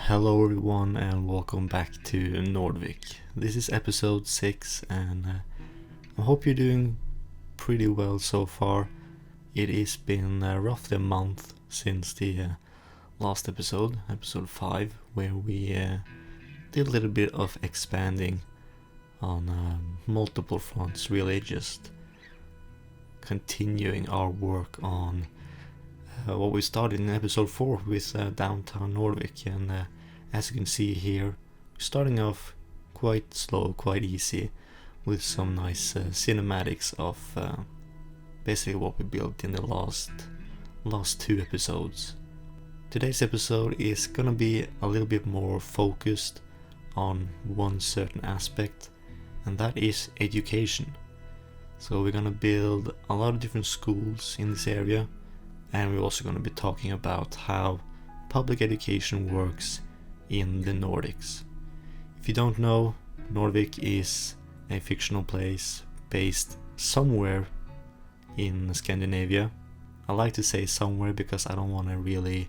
Hello everyone and welcome back to Nordvik. This is episode 6 and I hope you're doing pretty well so far. It has been roughly a month since the last episode 5, where we did a little bit of expanding on multiple fronts, really just continuing our work on what we started in episode 4 with downtown Nordvik, and as you can see here, we're starting off quite slow, quite easy, with some nice cinematics of basically what we built in the last 2 episodes. Today's episode is gonna be a little bit more focused on one certain aspect, and that is education. So we're gonna build a lot of different schools in this area, and we're also going to be talking about how public education works in the Nordics. If you don't know, Nordvik is a fictional place based somewhere in Scandinavia. I like to say somewhere because I don't want to really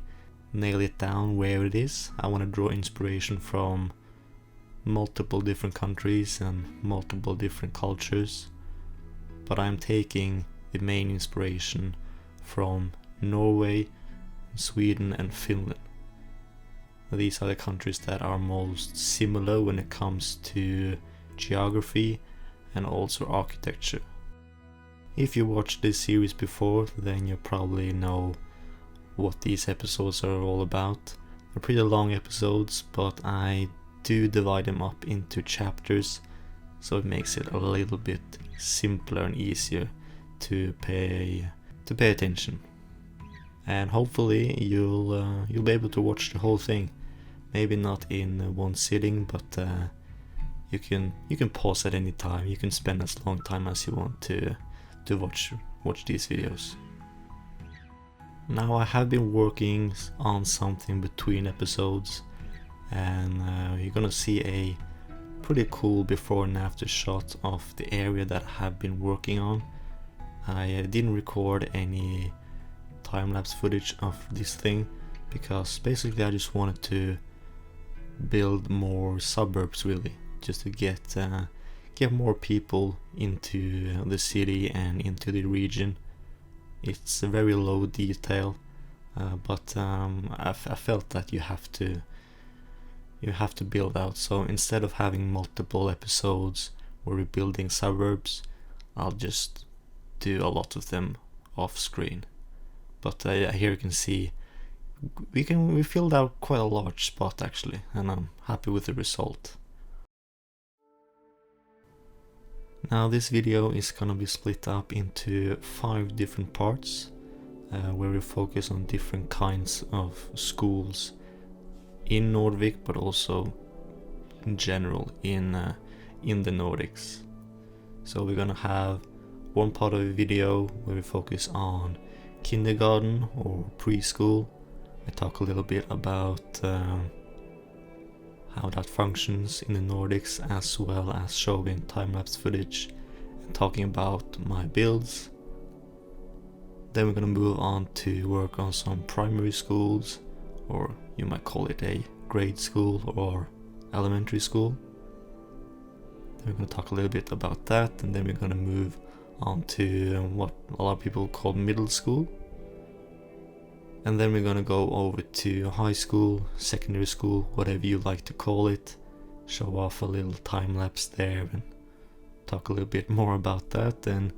nail it down where it is. I want to draw inspiration from multiple different countries and multiple different cultures, but I'm taking the main inspiration from Norway, Sweden and Finland. These are the countries that are most similar when it comes to geography and also architecture. If you watched this series before, then you probably know what these episodes are all about. They're pretty long episodes, but I do divide them up into chapters, so it makes it a little bit simpler and easier to pay attention. And hopefully you'll be able to watch the whole thing. Maybe not in one sitting, but you can pause at any time. You can spend as long time as you want to watch these videos. Now I have been working on something between episodes, and you're gonna see a pretty cool before and after shot of the area that I have been working on. I didn't record any time-lapse footage of this thing because basically I just wanted to build more suburbs, really, just to get more people into the city and into the region. It's a very low detail, but I felt that you have to build out. So instead of having multiple episodes where we're building suburbs, I'll just do a lot of them off screen. But here you can see we filled out quite a large spot actually, and I'm happy with the result. Now this video is gonna be split up into 5 different parts, where we focus on different kinds of schools in Nordvik, but also in general in the Nordics. So we're gonna have one part of the video where we focus on kindergarten or preschool. I talk a little bit about how that functions in the Nordics, as well as showing time-lapse footage and talking about my builds. Then we're gonna move on to work on some primary schools, or you might call it a grade school or elementary school. Then we're gonna talk a little bit about that, and then we're gonna move on to what a lot of people call middle school. And then we're gonna go over to high school, secondary school, whatever you like to call it. Show off a little time lapse there and talk a little bit more about that. And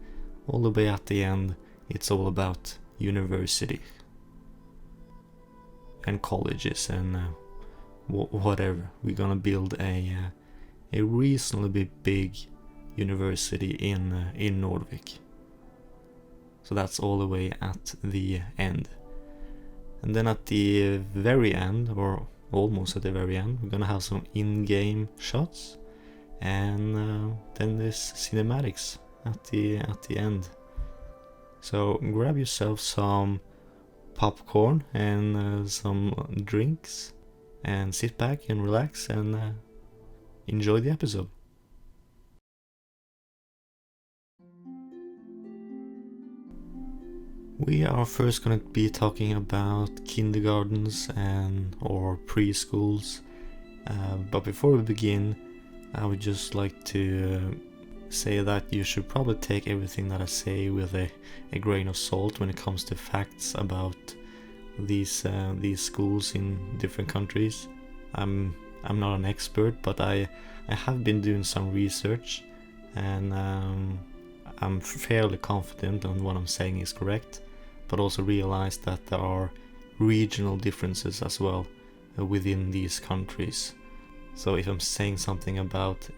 all the way at the end, it's all about university and colleges and whatever. We're gonna build a reasonably big university in Nordvik. So that's all the way at the end. And then at the very end, or almost at the very end, we're gonna have some in-game shots, and then there's cinematics at the end. So grab yourself some popcorn and some drinks, and sit back and relax and enjoy the episode. We are first going to be talking about kindergartens and or preschools. But before we begin, I would just like to say that you should probably take everything that I say with a grain of salt when it comes to facts about these schools in different countries. I'm not an expert, but I have been doing some research, and I'm fairly confident on what I'm saying is correct, but also realize that there are regional differences as well within these countries. So if I'm saying something about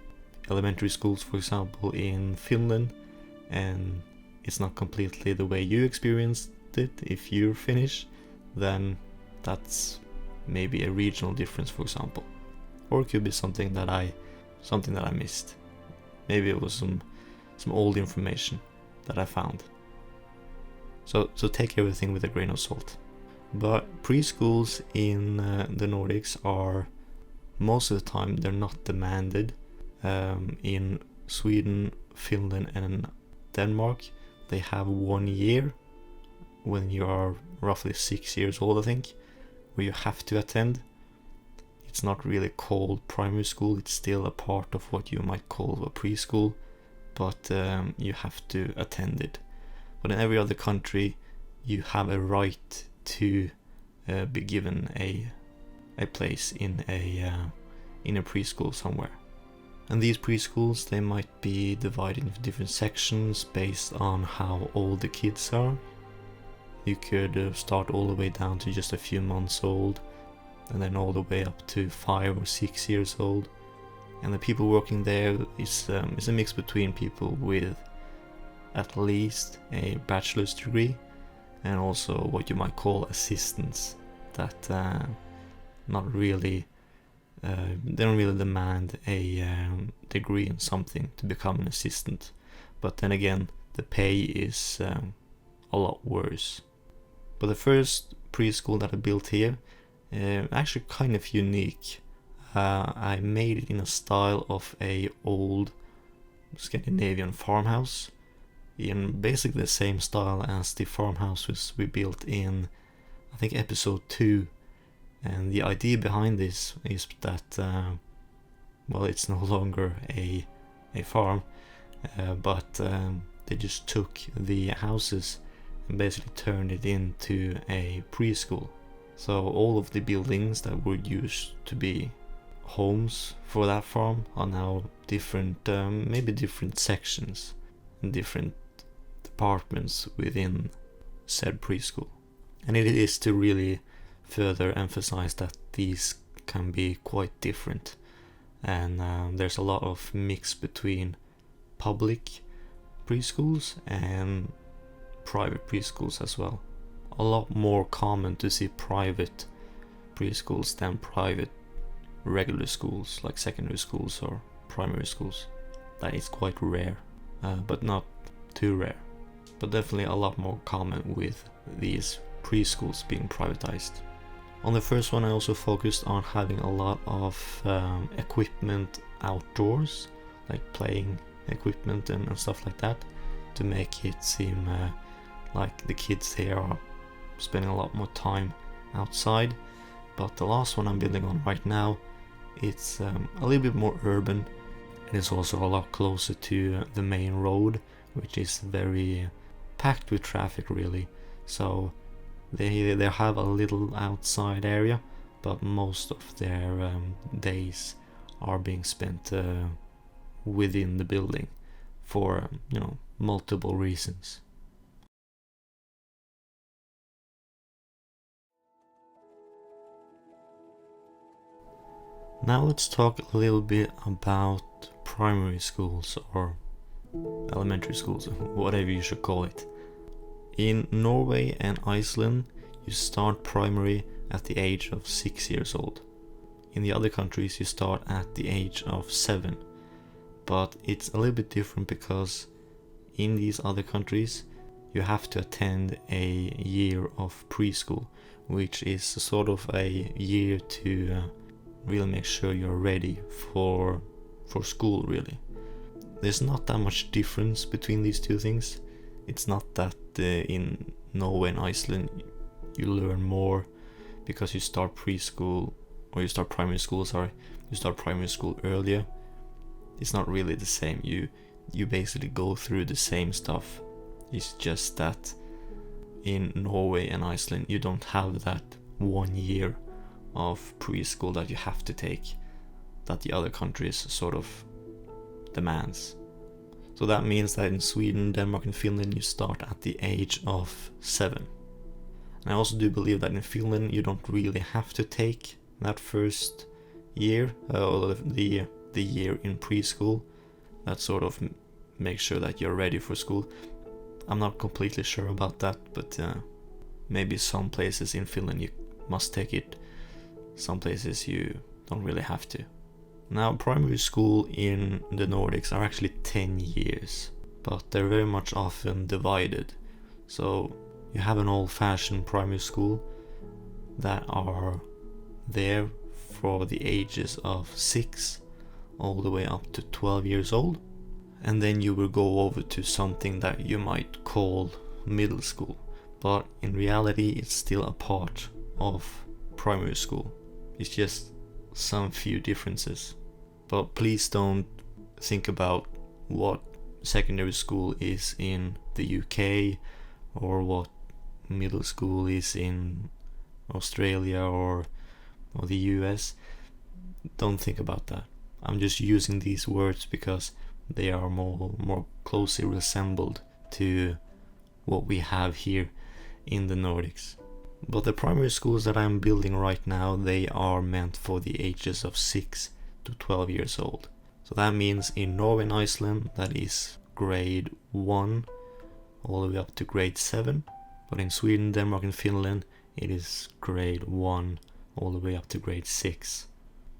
elementary schools, for example, in Finland, and it's not completely the way you experienced it if you're Finnish, then that's maybe a regional difference, for example. Or it could be something that I missed. Maybe it was some old information that I found. So take everything with a grain of salt. But preschools in the Nordics are, most of the time, they're not demanded. In Sweden, Finland and Denmark, they have 1 year when you are roughly 6 years old, I think, where you have to attend. It's not really called primary school, it's still a part of what you might call a preschool, but you have to attend it. But in every other country, you have a right to be given a place in a preschool somewhere. And these preschools, they might be divided into different sections based on how old the kids are. You could start all the way down to just a few months old, and then all the way up to 5 or 6 years old. And the people working there is a mix between people with at least a bachelor's degree and also what you might call assistants that not really they don't really demand a degree in something to become an assistant, but then again the pay is a lot worse. But the first preschool that I built here, actually kind of unique. I made it in a style of a old Scandinavian farmhouse, in basically the same style as the farmhouses we built in, I think, episode 2. And the idea behind this is that, well, it's no longer a farm, but they just took the houses and basically turned it into a preschool. So all of the buildings that were used to be homes for that farm are now different, maybe different sections and different departments within said preschool. And it is to really further emphasize that these can be quite different, and there's a lot of mix between public preschools and private preschools as well. A lot more common to see private preschools than private regular schools like secondary schools or primary schools. That is quite rare, but not too rare, but definitely a lot more common with these preschools being privatized. On the first one, I also focused on having a lot of equipment outdoors, like playing equipment and stuff like that, to make it seem like the kids here are spending a lot more time outside. But the last one I'm building on right now, it's a little bit more urban. It is also a lot closer to the main road, which is very packed with traffic, really. So they have a little outside area, but most of their days are being spent within the building for multiple reasons. Now let's talk a little bit about primary schools or elementary schools, whatever you should call it. In Norway and Iceland, you start primary at the age of 6 years old. In the other countries, you start at the age of 7. But it's a little bit different because in these other countries, you have to attend a year of preschool, which is sort of a year to really make sure you're ready for school, really. There's not that much difference between these two things. It's not that in Norway and Iceland, you learn more because you start preschool, or you start primary school, you start primary school earlier. It's not really the same. You basically go through the same stuff. It's just that in Norway and Iceland you don't have that 1 year of preschool that you have to take, that the other countries sort of demands. So that means that in Sweden, Denmark and Finland you start at the age of 7. And I also do believe that in Finland you don't really have to take that first year, or the year in preschool. That sort of makes sure that you're ready for school. I'm not completely sure about that, but maybe some places in Finland you must take it. Some places you don't really have to. Now, primary school in the Nordics are actually 10 years, but they're very much often divided. So you have an old-fashioned primary school that are there for the ages of 6 all the way up to 12 years old. And then you will go over to something that you might call middle school. But in reality, it's still a part of primary school. It's just some few differences. But please don't think about what secondary school is in the UK or what middle school is in Australia or the US. Don't think about that. I'm just using these words because they are more closely resembled to what we have here in the Nordics. But the primary schools that I'm building right now, they are meant for the ages of 6 to 12 years old. So that means in Norway and Iceland that is grade 1 all the way up to grade 7. But in Sweden, Denmark and Finland it is grade 1 all the way up to grade 6.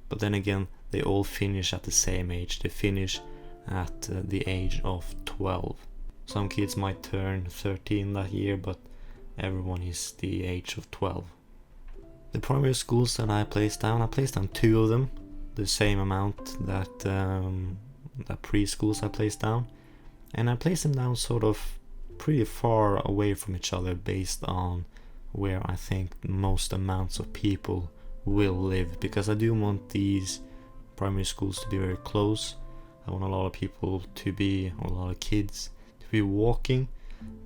But then again, they all finish at the same age. They finish at the age of 12. Some kids might turn 13 that year, but everyone is the age of 12. The primary schools that I placed down 2 of them, the same amount that preschools I placed down, and I placed them down sort of pretty far away from each other based on where I think most amounts of people will live, because I do want these primary schools to be very close. I want a lot of people to be, or a lot of kids to be walking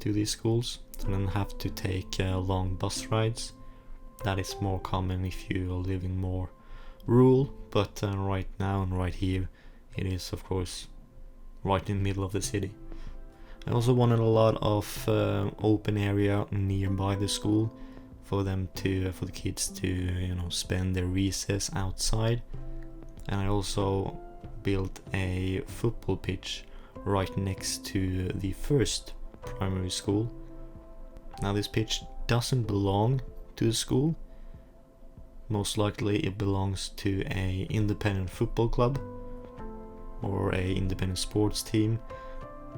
to these schools, and then have to take long bus rides. That is more common if you are living more rural, but right now and right here it is of course right in the middle of the city. I also wanted a lot of open area nearby the school for the kids to spend their recess outside. And I also built a football pitch right next to the first primary school. Now this pitch doesn't belong to the school. Most likely it belongs to a independent football club or a independent sports team,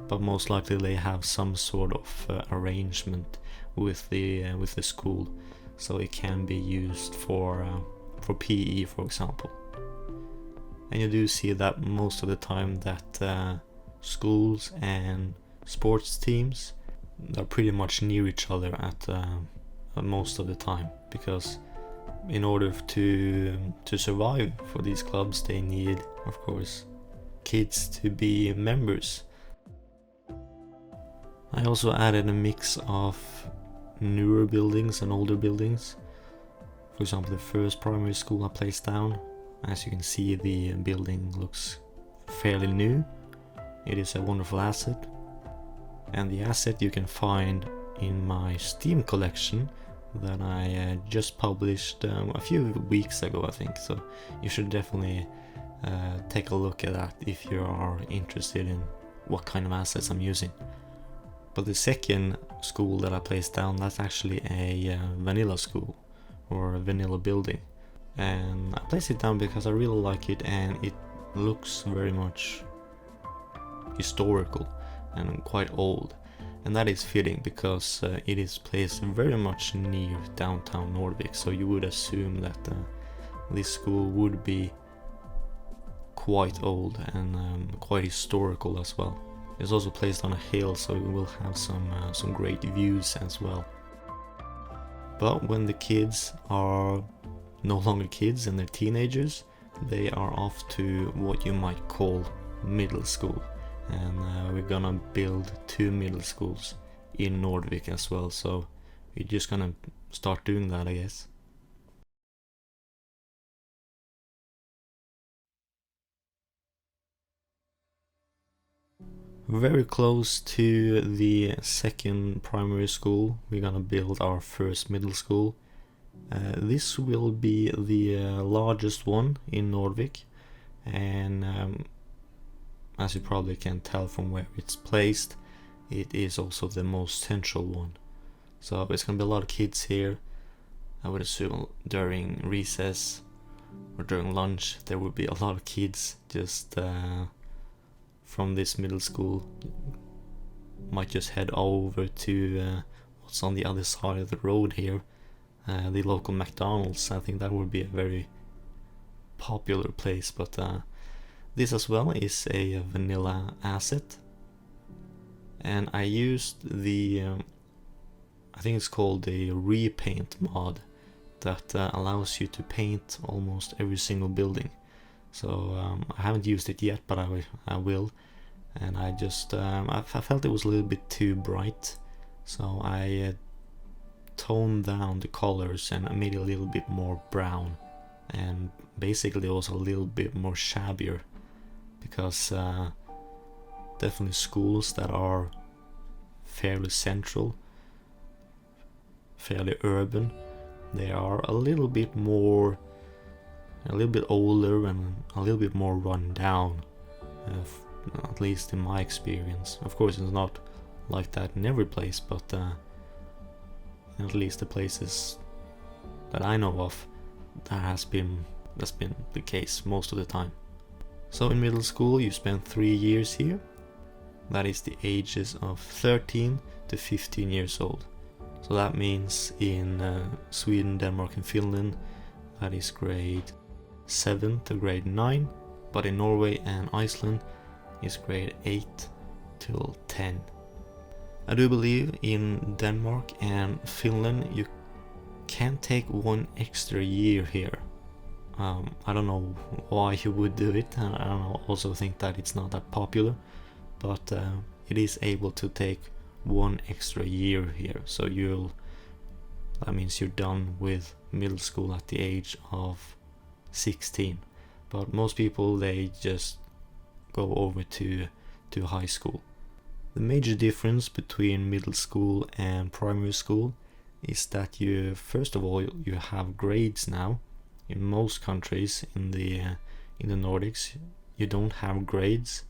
but most likely they have some sort of arrangement with the school, so it can be used for PE, for example. And you do see that most of the time that schools and sports teams are pretty much near each other at most of the time, because in order to survive for these clubs they need, of course, kids to be members. I also added a mix of newer buildings and older buildings. For example, the first primary school I placed down, as you can see, the building looks fairly new. It is a wonderful asset, and the asset you can find in my Steam collection that I just published a few weeks ago, I think. So you should definitely take a look at that if you are interested in what kind of assets I'm using. But the second school that I placed down, that's actually a vanilla school, or a vanilla building. And I placed it down because I really like it, and it looks very much historical and quite old. And that is fitting because it is placed very much near downtown Nordvik, so you would assume that this school would be quite old and quite historical as well. It's also placed on a hill, so it will have some great views as well. But when the kids are no longer kids and they're teenagers, they are off to what you might call middle school. And we're gonna build 2 middle schools in Nordvik as well, so we're just gonna start doing that, I guess. Very close to the second primary school, we're gonna build our first middle school. This will be the largest one in Nordvik, and as you probably can tell from where it's placed, it is also the most central one. So it's gonna be a lot of kids here. I would assume during recess or during lunch there would be a lot of kids just from this middle school. Might just head over to what's on the other side of the road here, the local McDonald's. I think that would be a very popular place, but this as well is a vanilla asset, and I used the I think it's called the repaint mod that allows you to paint almost every single building. So I haven't used it yet, but I will. And I just I felt it was a little bit too bright, so I toned down the colors and made it a little bit more brown, and basically also a little bit more shabbier, because definitely schools that are fairly central, fairly urban, they are a little bit older and a little bit more run down, at least in my experience. Of course it's not like that in every place, but at least the places that I know of, that's been the case most of the time. So in middle school you spend 3 years here. That is the ages of 13 to 15 years old. So that means in Sweden, Denmark and Finland that is grade 7 to grade 9, but in Norway and Iceland is grade 8 till 10. I do believe in Denmark and Finland you can take 1 extra year here. I don't know why you would do it, and I don't also think that it's not that popular, but it is able to take 1 extra year here. So that means you're done with middle school at the age of 16. But most people, they just go over to high school. The major difference between middle school and primary school is that you, first of all, you have grades now. In most countries in the Nordics, you don't have grades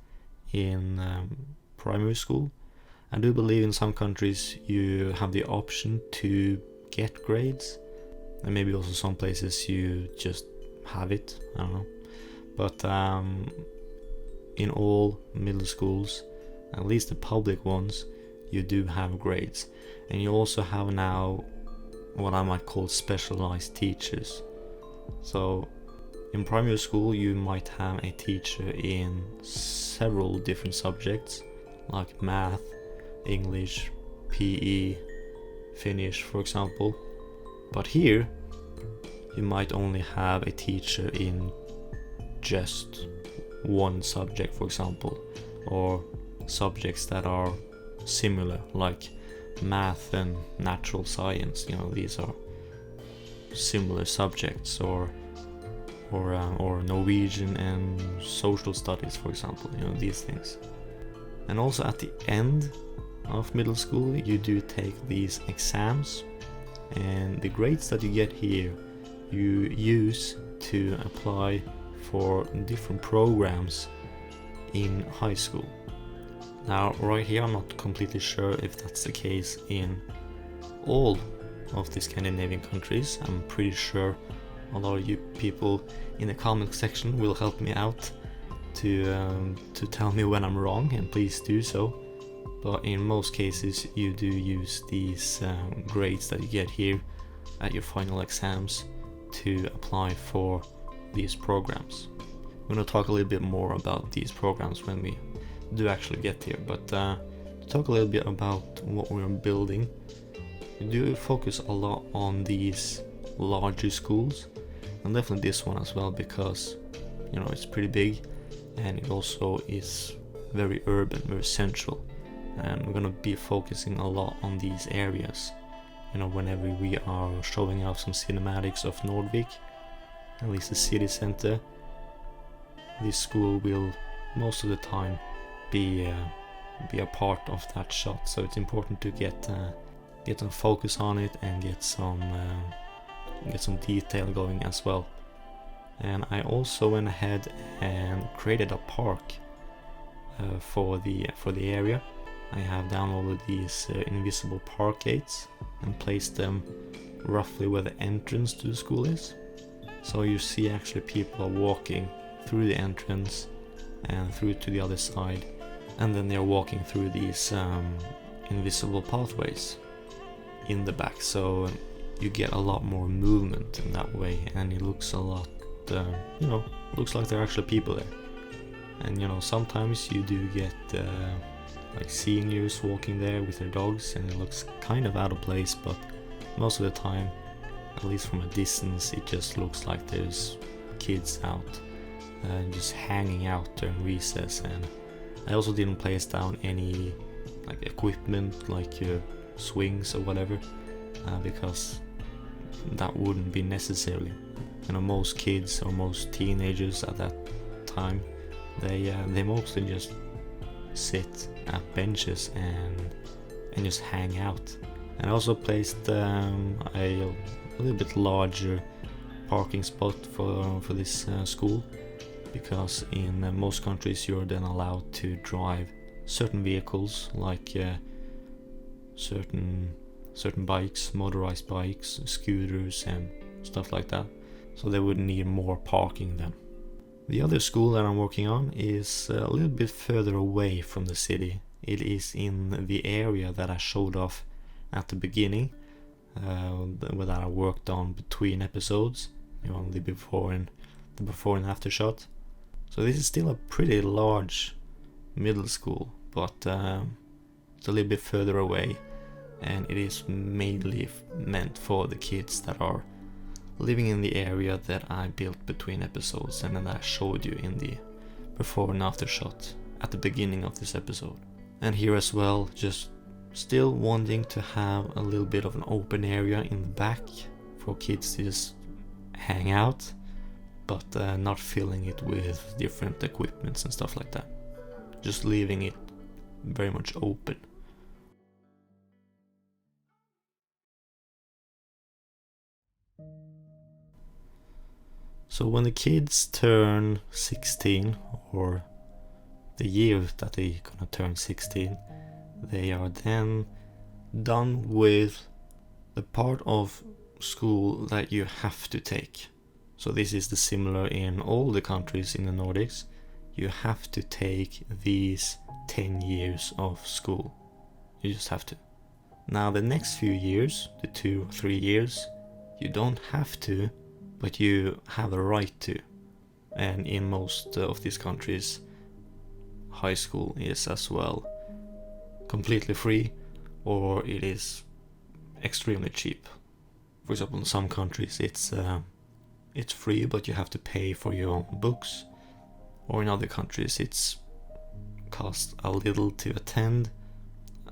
in primary school. I do believe in some countries you have the option to get grades, and maybe also some places you just have it, I don't know. But in all middle schools, at least the public ones, you do have grades. And you also have now what I might call specialized teachers. So in primary school you might have a teacher in several different subjects, like math, English, PE, Finnish, for example. But here you might only have a teacher in just 1 subject, for example, or subjects that are similar, like math and natural science. These are similar subjects, or Norwegian and social studies, for example. These things. And also at the end of middle school you do take these exams, and the grades that you get here you use to apply for different programs in high school. Now right here I'm not completely sure if that's the case in all of the Scandinavian countries. I'm pretty sure a lot of you people in the comment section will help me out to tell me when I'm wrong, and please do so. But in most cases you do use these grades that you get here at your final exams to apply for these programs. I'm going to talk a little bit more about these programs when we do actually get here, but to talk a little bit about what we're building, you do focus a lot on these larger schools, and definitely this one as well, because you know it's pretty big and it also is very urban, very central, and we're gonna be focusing a lot on these areas. You know, whenever we are showing off some cinematics of Nordvik, at least the city center, this school will most of the time be a part of that shot. So it's important to get some focus on it and get some detail going as well. And I also went ahead and created a park for the area. I have downloaded these invisible park gates and placed them roughly where the entrance to the school is. So you see actually people are walking through the entrance and through to the other side, and then they're walking through these invisible pathways in the back. So you get a lot more movement in that way, and it looks a lot, looks like there are actually people there. And you know, sometimes you do get like seniors walking there with their dogs, and it looks kind of out of place, but most of the time, at least from a distance, it just looks like there's kids out just hanging out during recess. And I also didn't place down any like equipment like swings or whatever, because that wouldn't be necessary. You know, most kids or most teenagers at that time, they mostly just sit at benches and just hang out. And I also placed a little bit larger parking spot for this school, because in most countries you're then allowed to drive certain vehicles, like certain bikes, motorized bikes, scooters and stuff like that, so they would need more parking then. The other school that I'm working on is a little bit further away from the city. It is in the area that I showed off at the beginning, that I worked on between episodes, you know, the before and after shot. So this is still a pretty large middle school, but it's a little bit further away, and it is mainly meant for the kids that are living in the area that I built between episodes and that I showed you in the before and after shot at the beginning of this episode. And here as well, just still wanting to have a little bit of an open area in the back for kids to just hang out, but not filling it with different equipments and stuff like that. Just leaving it very much open. So when the kids turn 16, or the year that they're gonna turn 16, they are then done with the part of school that you have to take. So this is the similar in all the countries in the Nordics. You have to take these 10 years of school. You just have to. Now the next few years, the 2 or 3 years, you don't have to, but you have a right to. And in most of these countries, high school is as well completely free, or it is extremely cheap. For example, in some countries it's free, but you have to pay for your own books, or in other countries it's costs a little to attend.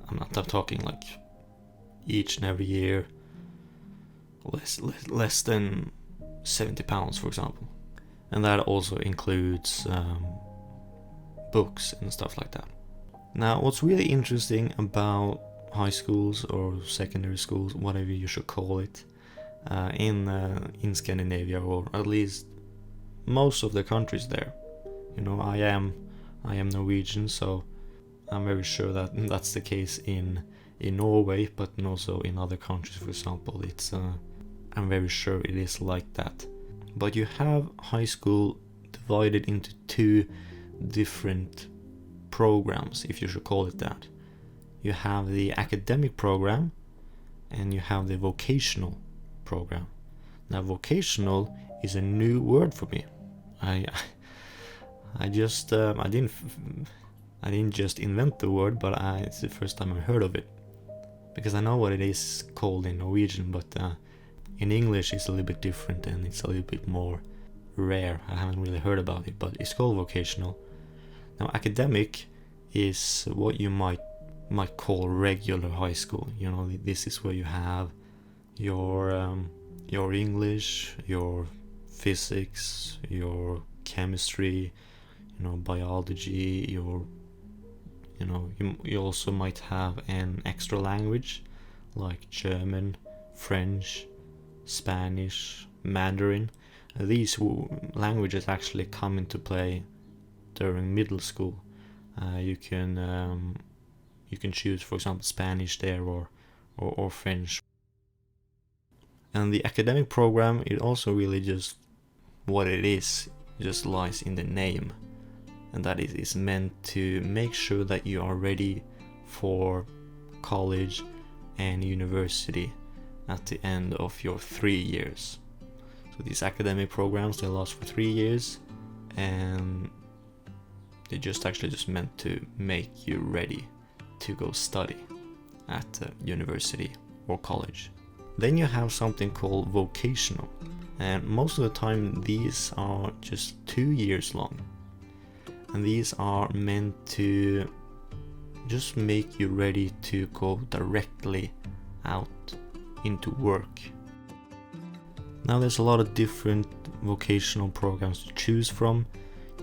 I'm talking like each and every year less than £70, for example, and that also includes books and stuff like that. Now, what's really interesting about high schools or secondary schools, whatever you should call it, in Scandinavia, or at least most of the countries there. You know, I am Norwegian, so I'm very sure that that's the case in Norway, but also in other countries. For example, it's I'm very sure it is like that. But you have high school divided into 2 different programs, if you should call it that. You have the academic program and you have the vocational program. Now, vocational is a new word for me. I didn't just invent the word, but it's the first time I heard of it, because I know what it is called in Norwegian, but in English it's a little bit different and it's a little bit more rare. I haven't really heard about it, but it's called vocational. Now, academic is what you might call regular high school. You know, this is where you have your English, your physics, your chemistry, biology, you also might have an extra language like German, French, Spanish, Mandarin. These languages actually come into play during middle school. You can choose, for example, Spanish there or French. And the academic program, it also really just what it is, just lies in the name, and that is meant to make sure that you are ready for college and university at the end of your 3 years. So these academic programs, they last for 3 years, and they're just meant to make you ready to go study at university or college. Then you have something called vocational, and most of the time these are just 2 years long, and these are meant to just make you ready to go directly out into work. Now there's a lot of different vocational programs to choose from.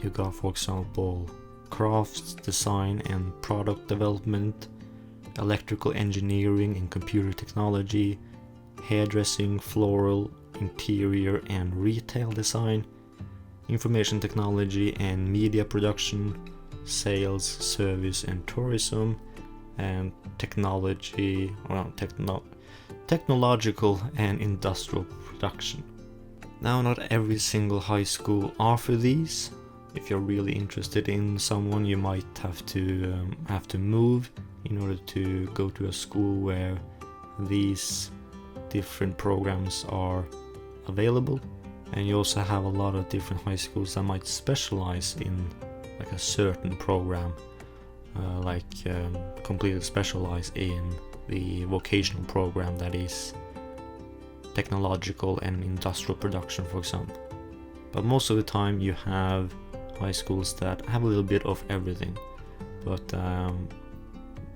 You got, for example, crafts, design and product development, electrical engineering and computer technology, hairdressing, floral, interior and retail design, information technology and media production, sales, service and tourism, and technological and industrial production. Now, not every single high school offers these. If you're really interested in someone, you might have to move in order to go to a school where these different programs are available. And you also have a lot of different high schools that might specialize in like a certain program, completely specialize in the vocational program, that is technological and industrial production, for example. But most of the time you have high schools that have a little bit of everything, but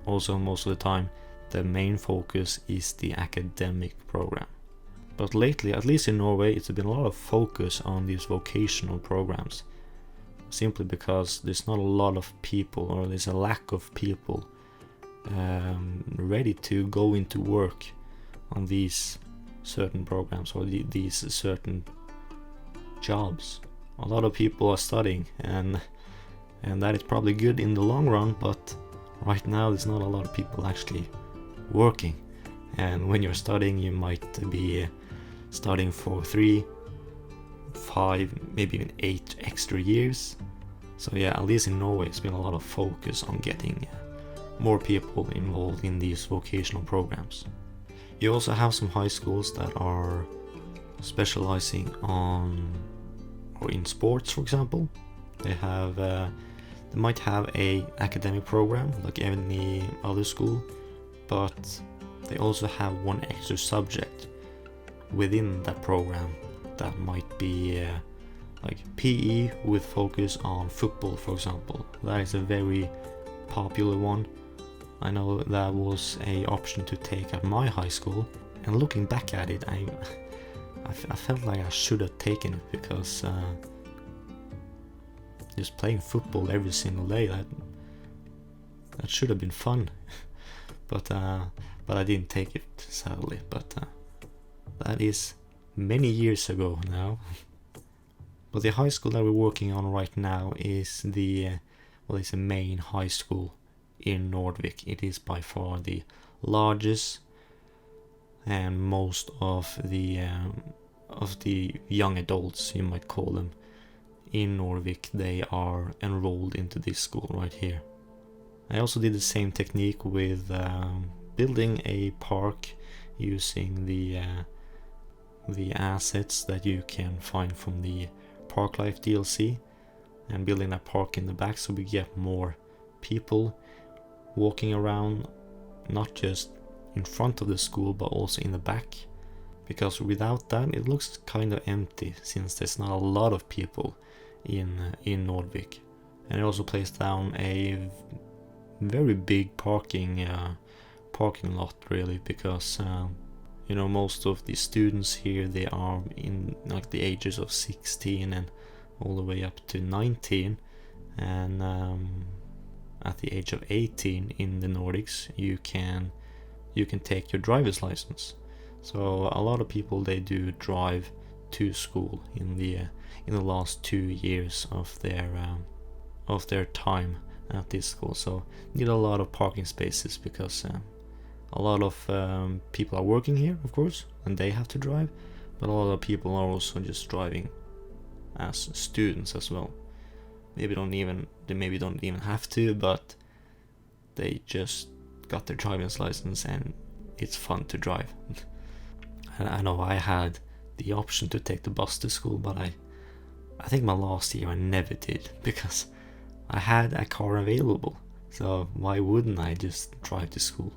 also most of the time the main focus is the academic program. But lately, at least in Norway, it's been a lot of focus on these vocational programs, simply because there's not a lot of people, or there's a lack of people ready to go into work on these certain programs or these certain jobs. A lot of people are studying, and that is probably good in the long run, but right now there's not a lot of people actually working. And when you're studying, you might be studying for 3, 5, maybe even 8 extra years. So yeah, at least in Norway, it's been a lot of focus on getting more people involved in these vocational programs. You also have some high schools that are specializing in sports, for example. They might have a academic program like any other school, but they also have one extra subject within that program that might be like PE with focus on football, for example. That is a very popular one. I know that was a option to take at my high school, and looking back at it, I felt like I should have taken it, because just playing football every single day, that should have been fun. but I didn't take it, sadly. But that is many years ago now. But the high school that we're working on right now is it's a main high school in Nordvik. It is by far the largest, and most of the young adults, you might call them, in Nordvik, they are enrolled into this school right here. I also did the same technique with building a park using the assets that you can find from the Park Life DLC, and building that park in the back so we get more people walking around, not just in front of the school but also in the back, because without that it looks kind of empty since there's not a lot of people in Nordvik. And it also placed down a very big parking lot, really, because most of the students here, they are in like the ages of 16 and all the way up to 19, and at the age of 18 in the Nordics you can take your driver's license. So a lot of people, they do drive to school in the last 2 years of their time at this school. So need a lot of parking spaces because a lot of people are working here, of course, and they have to drive, but a lot of people are also just driving as students as well. They maybe don't even have to, but they just got their driver's license and it's fun to drive. And I know I had the option to take the bus to school, but I think my last year I never did, because I had a car available, so why wouldn't I just drive to school?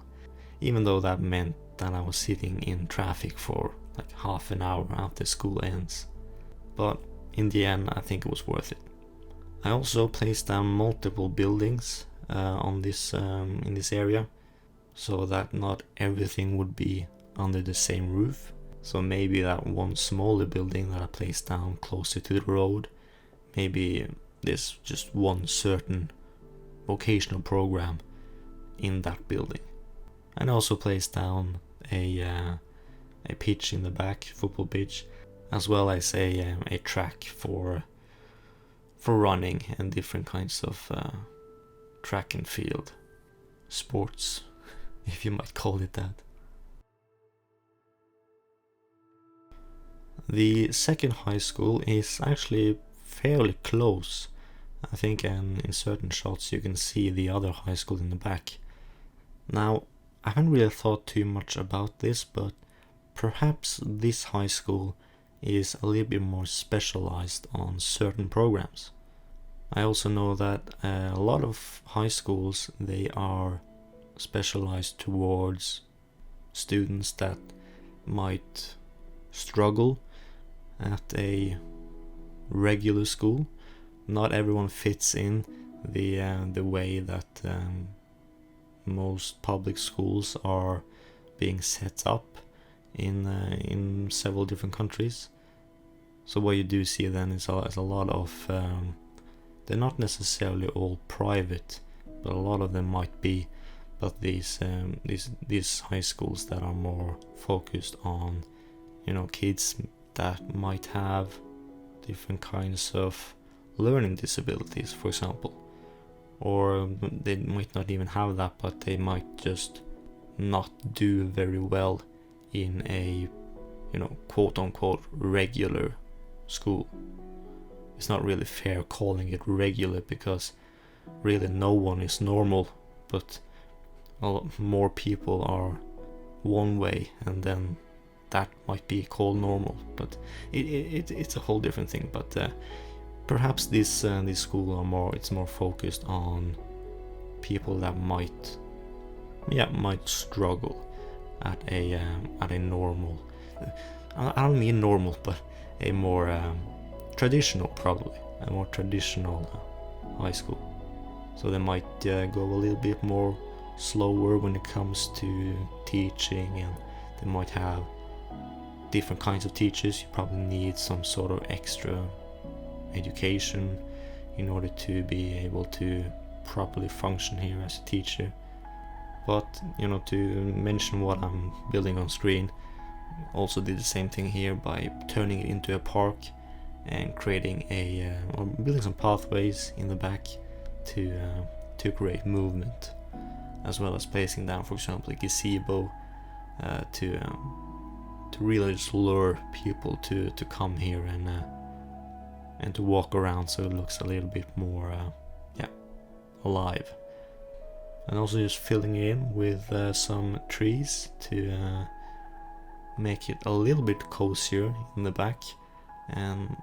Even though that meant that I was sitting in traffic for like half an hour after school ends. But in the end, I think it was worth it. I also placed down multiple buildings in this area, so that not everything would be under the same roof. So maybe that one smaller building that I placed down closer to the road, maybe there's just one certain vocational program in that building. And I also placed down a pitch in the back, football pitch, as well as a track for running and different kinds of track and field sports, if you might call it that. The second high school is actually fairly close. I think in certain shots you can see the other high school in the back. Now, I haven't really thought too much about this, but perhaps this high school is a little bit more specialized on certain programs. I also know that a lot of high schools, they are specialized towards students that might struggle at a regular school. Not everyone fits in the way that most public schools are being set up in several different countries. So what you do see then is a lot of they're not necessarily all private, but a lot of them might be. But these high schools that are more focused on kids that might have different kinds of learning disabilities, for example, or they might not even have that, but they might just not do very well in a quote unquote regular school. It's not really fair calling it regular, because really no one is normal, but a lot more people are one way, and then that might be called normal. But it's a whole different thing. But perhaps this school it's more focused on people that might struggle at a normal. I don't mean normal, but a more traditional, probably a more traditional high school. So they might go a little bit more slower when it comes to teaching, and they might have different kinds of teachers. You probably need some sort of extra education in order to be able to properly function here as a teacher. But to mention what I'm building on screen, also did the same thing here by turning it into a park and creating or building some pathways in the back to create movement, as well as placing down, for example, a gazebo to really just lure people to come here and to walk around, so it looks a little bit more alive. And also just filling it in with some trees to make it a little bit cozier in the back. And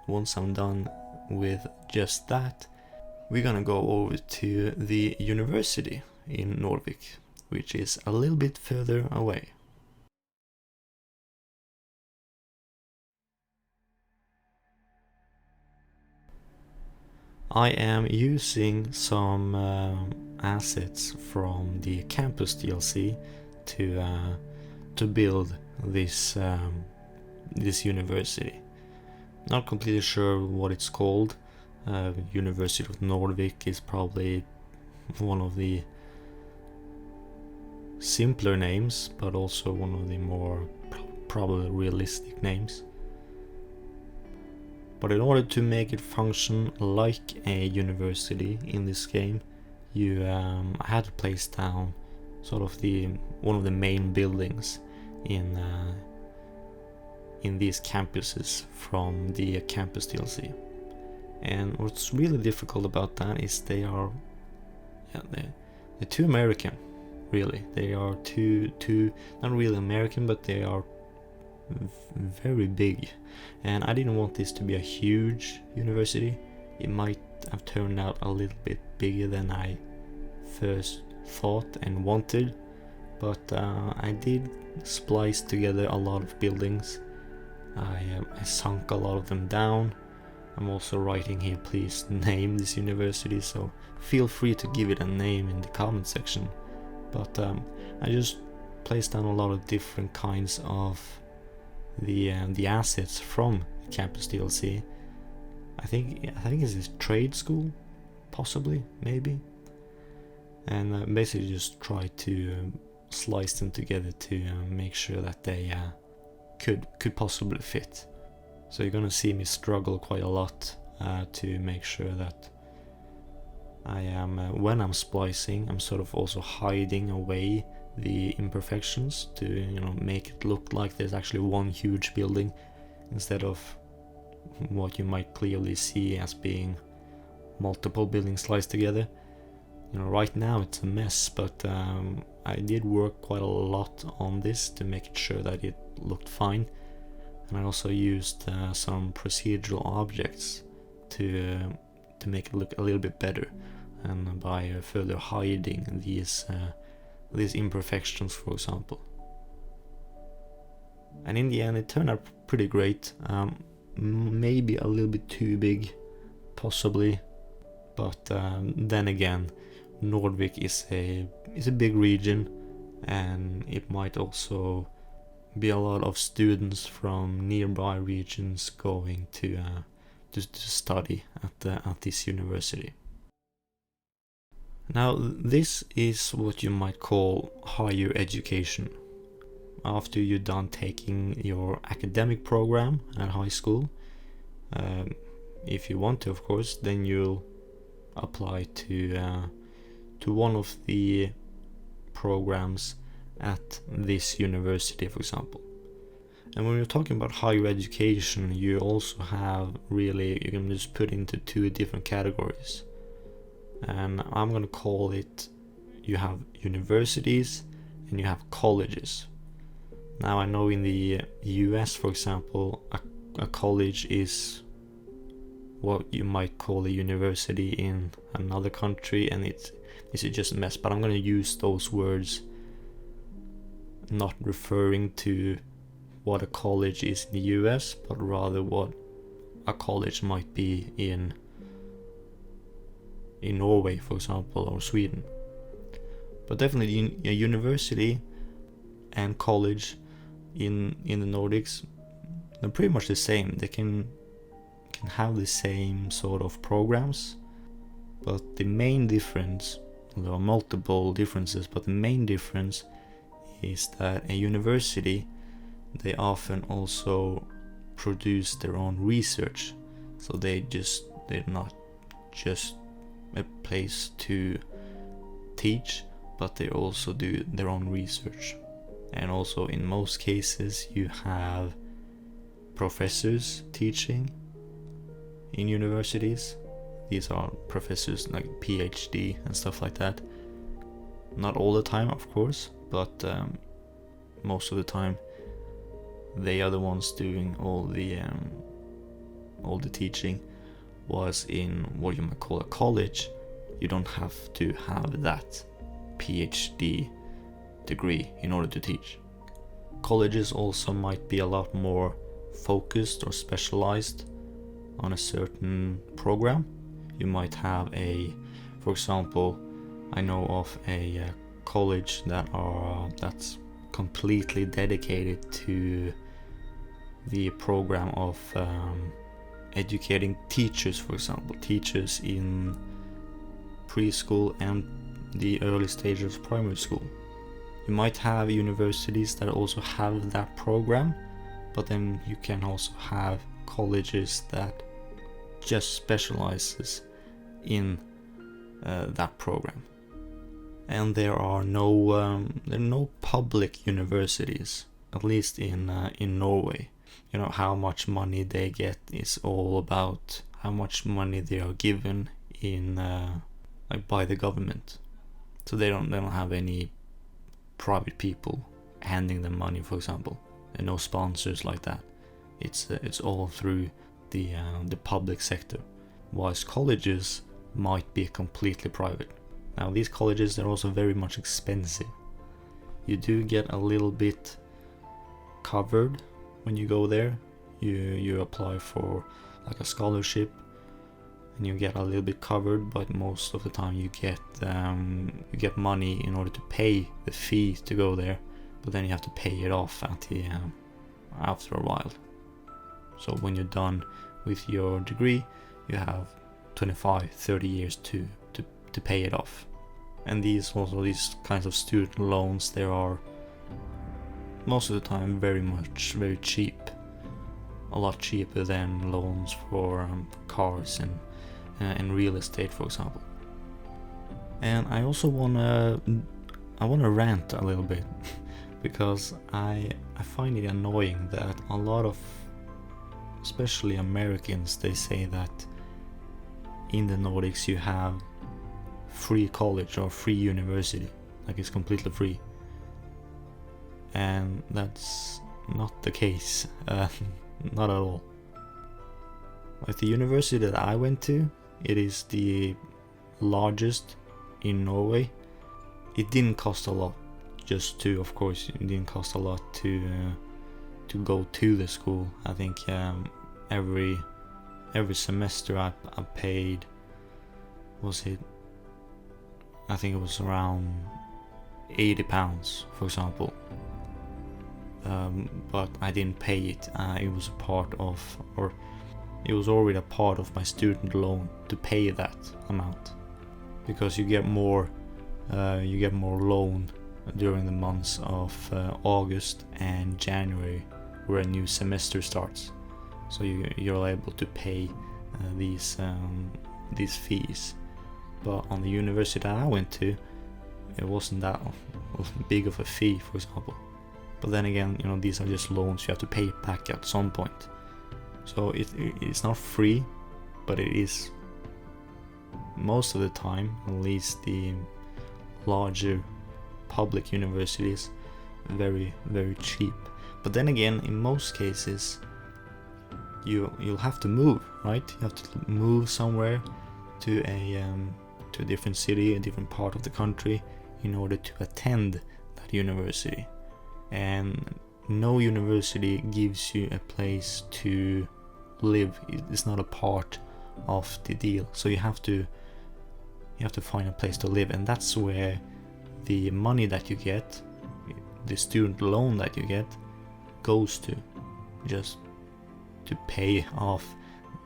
once I'm done with just that, we're gonna go over to the university in Nordvik. which is a little bit further away. I am using some assets from the campus DLC to build this university. Not completely sure what it's called. University of Nordvik is probably one of the simpler names, but also one of the more probably realistic names. But in order to make it function like a university in this game, I had to place down sort of one of the main buildings in these campuses from the campus DLC. And what's really difficult about that is they're too American, really. They are too not really American, but they are very big. And I didn't want this to be a huge university. It might have turned out a little bit bigger than I first thought and wanted, but I did splice together a lot of buildings. I sunk a lot of them down. I'm also writing here, please name this university, so feel free to give it a name in the comment section. But I just placed down a lot of different kinds of the assets from campus DLC. I think it's this trade school, possibly, maybe, and basically just try to slice them together to make sure that they could possibly fit. So you're gonna see me struggle quite a lot to make sure that I am, when I'm splicing, I'm sort of also hiding away the imperfections to make it look like there's actually one huge building instead of what you might clearly see as being multiple buildings sliced together. Right now it's a mess, but I did work quite a lot on this to make sure that it looked fine. And I also used some procedural objects to make it look a little bit better, and by further hiding these imperfections, for example. And in the end it turned out pretty great. Maybe a little bit too big, possibly, but then again, Nordvik is a big region, and it might also be a lot of students from nearby regions going to study at this university. Now, this is what you might call higher education. After you're done taking your academic program at high school, if you want to, of course, then you'll apply to one of the programs at this university, for example. And when you're talking about higher education, you also have you can just put into two different categories. And I'm gonna call it, you have universities and you have colleges. Now I know in the US, for example, a college is what you might call a university in another country, and it's just a mess. But I'm gonna use those words, not referring to what a college is in the US, but rather what a college might be in Norway, for example, or Sweden. But definitely a university and college in the Nordics, they're pretty much the same. They can have the same sort of programs, but the main difference, there are multiple differences, but the main difference is that a university, they often also produce their own research. So they're not just a place to teach, but they also do their own research. And also in most cases you have professors teaching in universities. These are professors like PhD and stuff like that. Not all the time, of course, but most of the time they are the ones doing all the teaching. Was in what you might call a college, you don't have to have that PhD degree in order to teach. Colleges also might be a lot more focused or specialized on a certain program. You might have for example, I know of a college that's completely dedicated to the program of educating teachers, for example, teachers in preschool and the early stages of primary school. You might have universities that also have that program, but then you can also have colleges that just specializes in that program. And there are no public universities, at least in Norway. You know, how much money they get is all about how much money they are given in like by the government. So they don't have any private people handing them money, for example, and no sponsors like that. It's all through the public sector, whilst colleges might be completely private. Now these colleges, they're also very much expensive. You do get a little bit covered when you go there. You apply for like a scholarship and you get a little bit covered, but most of the time you get money in order to pay the fee to go there, but then you have to pay it off after a while. So when you're done with your degree, you have 25-30 years to pay it off. And these kinds of student loans, they are most of the time very cheap, a lot cheaper than loans for cars and real estate, for example. And I also wanna rant a little bit because I find it annoying that a lot of, especially Americans, they say that in the Nordics you have free college or free university, like it's completely free. And that's not the case, not at all. Like the university that I went to, it is the largest in Norway. It didn't cost a lot, of course, it didn't cost a lot to go to the school. I think every semester I paid, I think it was around £80, for example. But I didn't pay it. It was already a part of my student loan to pay that amount, because you get more loan during the months of August and January, where a new semester starts. So you're able to pay these fees. But on the university that I went to, it wasn't that big of a fee, for example. But then again, you know, these are just loans. You have to pay it back at some point. So it's not free, but it is most of the time, at least the larger public universities, very, very cheap. But then again, in most cases, you'll have to move, right? You have to move somewhere to a different city, a different part of the country, in order to attend that university. And no university gives you a place to live. It's not a part of the deal. So you have to find a place to live, and that's where the money that you get, the student loan that you get, goes to, just to pay off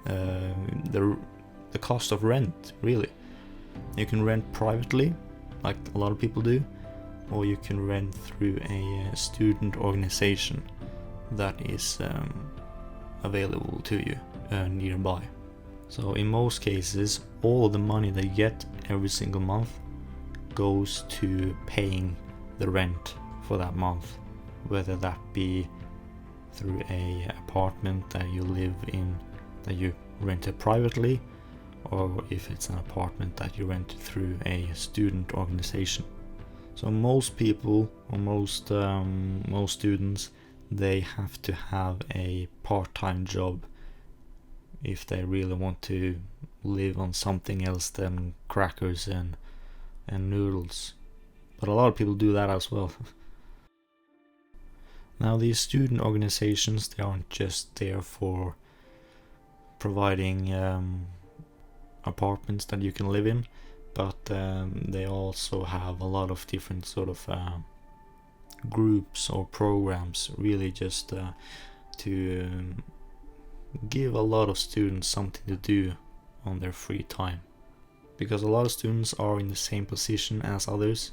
the cost of rent, really. You can rent privately, like a lot of people do, or you can rent through a student organization that is available to you nearby. So in most cases, all the money that you get every single month goes to paying the rent for that month, whether that be through a apartment that you live in, that you rented privately, or if it's an apartment that you rent through a student organization. So most people, or most students, they have to have a part-time job if they really want to live on something else than crackers and noodles. But a lot of people do that as well. Now, these student organizations, they aren't just there for providing apartments that you can live in, but they also have a lot of different sort of groups or programs, really just to give a lot of students something to do on their free time. Because a lot of students are in the same position as others.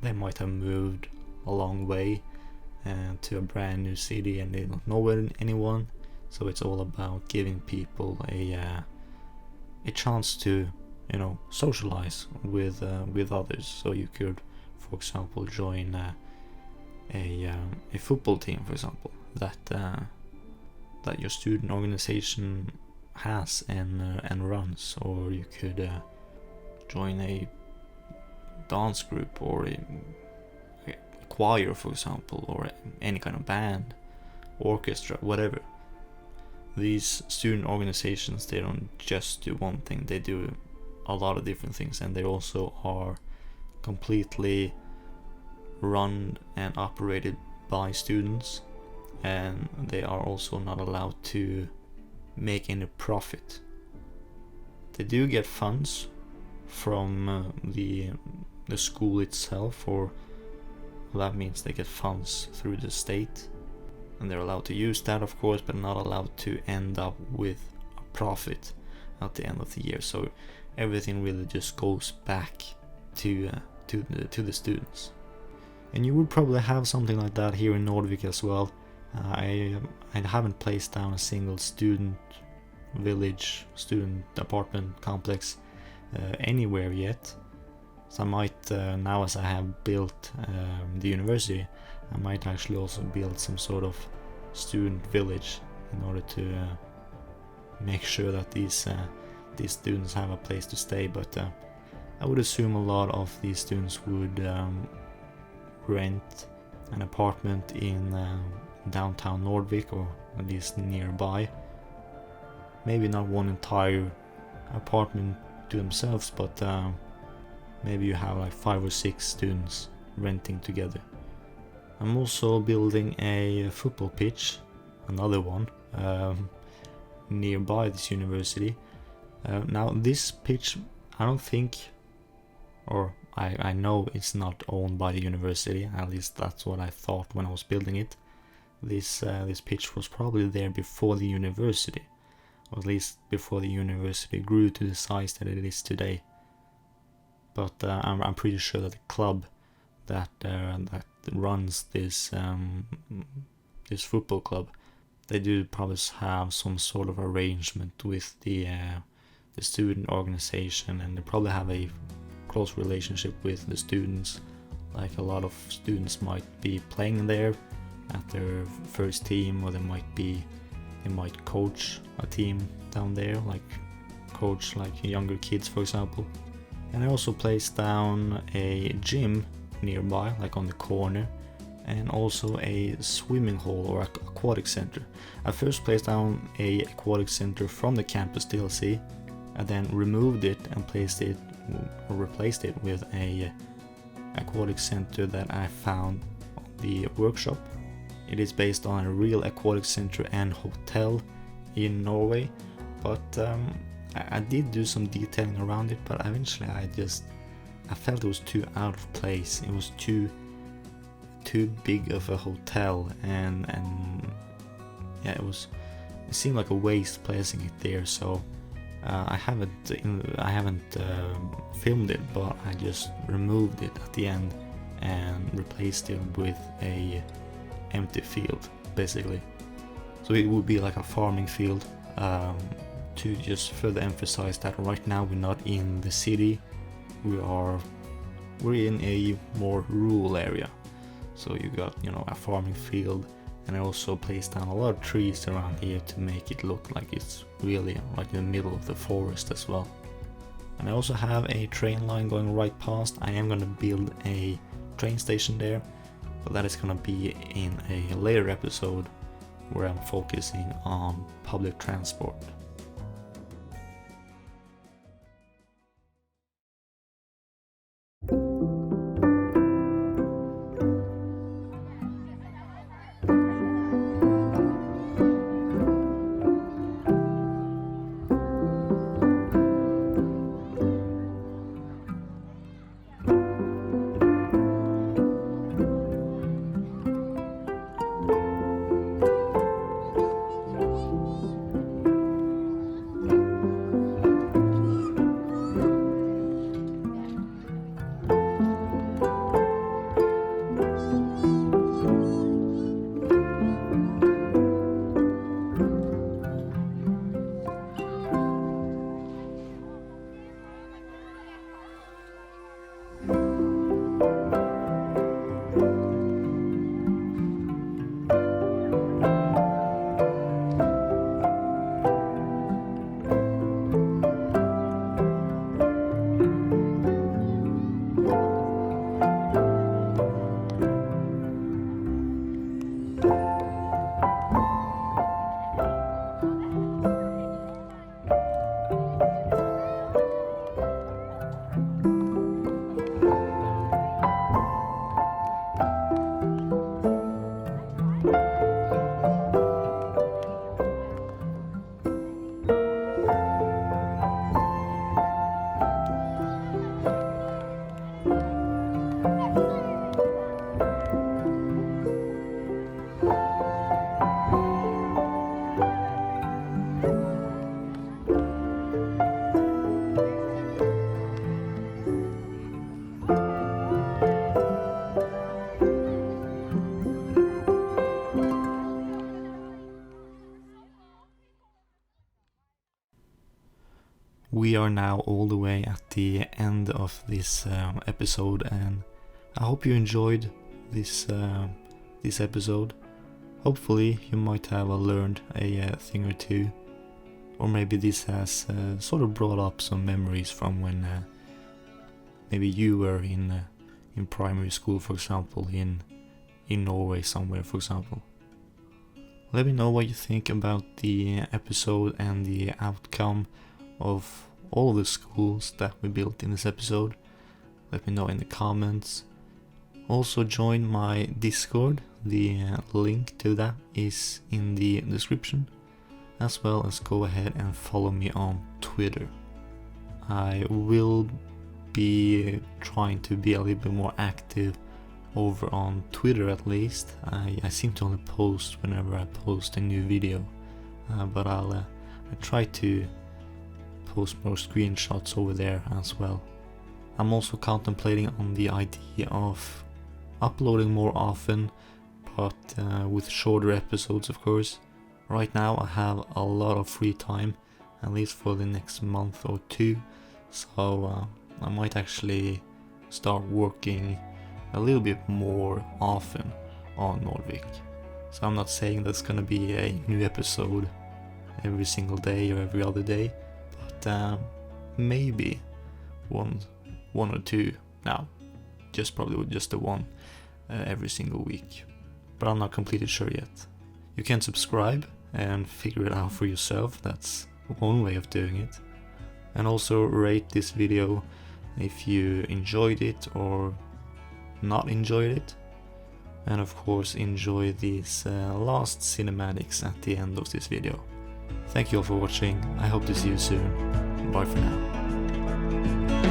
They might have moved a long way to a brand new city and they don't know anyone. So it's all about giving people a chance to, socialize with others. So you could, for example, join a football team, for example, that your student organization has and runs, or you could join a dance group or a choir, for example, or any kind of band, orchestra, whatever. These student organizations, they don't just do one thing, they do a lot of different things, and they also are completely run and operated by students, and they are also not allowed to make any profit. They do get funds from the school itself, or that means they get funds through the state, and they're allowed to use that, of course, but not allowed to end up with a profit at the end of the year. So everything really just goes back to the students. And you would probably have something like that here in Nordvik as well. I haven't placed down a single student village, student apartment complex anywhere yet. So I might, now as I have built the university, I might actually also build some sort of student village in order to make sure that these students have a place to stay. But I would assume a lot of these students would rent an apartment in downtown Nordvik, or at least nearby. Maybe not one entire apartment to themselves, but maybe you have like 5 or 6 students renting together. I'm also building a football pitch, another one, nearby this university. Now this pitch, I don't think, or I know it's not owned by the university, at least that's what I thought when I was building it. This pitch was probably there before the university, or at least before the university grew to the size that it is today. But I'm pretty sure that the club that runs this football club, they do probably have some sort of arrangement with the student organization, and they probably have a close relationship with the students. Like a lot of students might be playing there at their first team, or they might coach a team down there, like coach like younger kids, for example. And I also placed down a gym nearby, like on the corner, and also a swimming hall or aquatic center. I first placed down a aquatic center from the campus DLC, and then removed it and replaced it with a aquatic center that I found on the workshop. It is based on a real aquatic center and hotel in Norway, but I did do some detailing around it, but eventually I felt it was too out of place. It was too big of a hotel, and yeah, it seemed like a waste placing it there. So I haven't filmed it, but I just removed it at the end and replaced it with a empty field, basically. So it would be like a farming field, to just further emphasize that right now we're not in the city, we're in a more rural area. So you got, a farming field, and I also placed down a lot of trees around here to make it look like it's really like in the middle of the forest as well. And I also have a train line going right past. I am going to build a train station there, but that is going to be in a later episode where I'm focusing on public transport. we are now all the way at the end of this episode, and I hope you enjoyed this episode. Hopefully you might have learned a thing or two, or maybe this has sort of brought up some memories from when maybe you were in primary school, for example, in Norway somewhere, for example. Let me know what you think about the episode and the outcome of all the schools that we built in this episode. Let me know in the comments. Also join my Discord, the link to that is in the description, as well as go ahead and follow me on Twitter. I will be trying to be a little bit more active over on Twitter at least. I seem to only post whenever I post a new video, but I try to post more screenshots over there as well. I'm also contemplating on the idea of uploading more often, but with shorter episodes, of course. Right now I have a lot of free time, at least for the next month or two, so I might actually start working a little bit more often on Nordvik. So I'm not saying there's gonna be a new episode every single day or every other day, but maybe one or two. Now, probably just the one every single week, but I'm not completely sure yet. You can subscribe and figure it out for yourself. That's one way of doing it. And also rate this video if you enjoyed it or not enjoyed it. And of course enjoy these last cinematics at the end of this video. Thank you all for watching. I hope to see you soon. Bye for now.